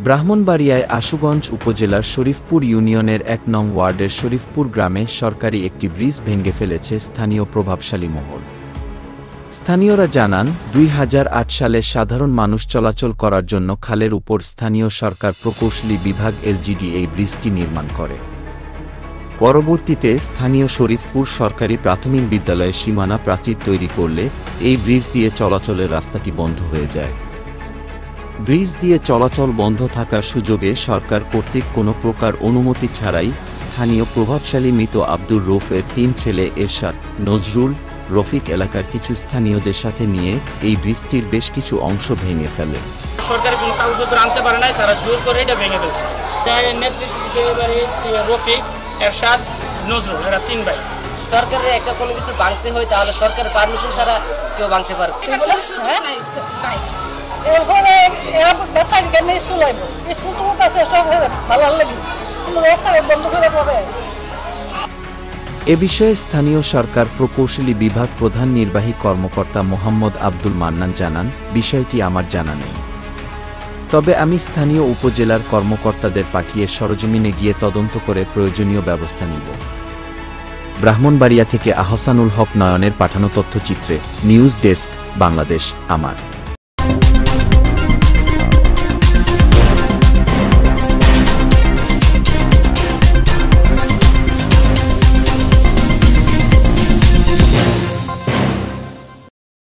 ব্রাহ্মণবাড়িয়ায় আশুগঞ্জ উপজেলার শরীফপুর ইউনিয়নের ১ নং ওয়ার্ডের শরীফপুর গ্রামে সরকারি একটি ব্রিজ ভেঙে ফেলেছে স্থানীয় প্রভাবশালী মহল। স্থানীয়রা জানান, ২০০৮ সালে সাধারণ মানুষ চলাচল করার জন্য খালের উপর স্থানীয় সরকার প্রকৌশলী বিভাগ এলজিডি এই ব্রিজটি নির্মাণ করে। পরবর্তীতে স্থানীয় শরীফপুর সরকারি প্রাথমিক বিদ্যালয়ে সীমানা প্রাচীর তৈরি করলে এই ব্রিজ দিয়ে চলাচলের রাস্তাটি বন্ধ হয়ে যায়। ব্রিজ দিয়ে চলাচল বন্ধ থাকার সুযোগে সরকার কর্তৃক কোনো প্রকার অনুমতি ছাড়াই স্থানীয় প্রভাবশালী মৃত আব্দুর রৌফের ৩ ছেলে এরশাদ, নজরুল, রফিক এলাকার কিছু স্থানীয়দের সাথে নিয়ে এই ব্রিজটির বেশ কিছু অংশ ভেঙে ফেলে। সরকার কোনো কাগজপত্র আনতে পারে নাই, তারা জোর করে এটা ভেঙে ফেলছে। রফিক, এরশাদ, নজরুল, এরা ৩ ভাই। সরকারের একটা কোনো কিছু ভাঙতে হয় তাহলে সরকারের পারমিশন ছাড়া কেউ ভাঙতে পারবে। এরপরে বাচ্চা কেমনি স্কুল আইব, স্কুল তো আছে সব ভালো লাগে, কিন্তু রাস্তা বন্ধ করে পড়ে। এ বিষয়ে স্থানীয় সরকার প্রকৌশলী বিভাগ প্রধান নির্বাহী কর্মকর্তা মোহাম্মদ আব্দুল মান্নান জানান, বিষয়টি আমার জানা নেই, তবে আমি স্থানীয় উপজেলার কর্মকর্তাদের পাঠিয়ে সরজমিনে গিয়ে তদন্ত করে প্রয়োজনীয় ব্যবস্থা নিব। ব্রাহ্মণবাড়িয়া থেকে আহসানুল হক নয়নের পাঠানো তথ্যচিত্রে নিউজ ডেস্ক, বাংলাদেশ আমার।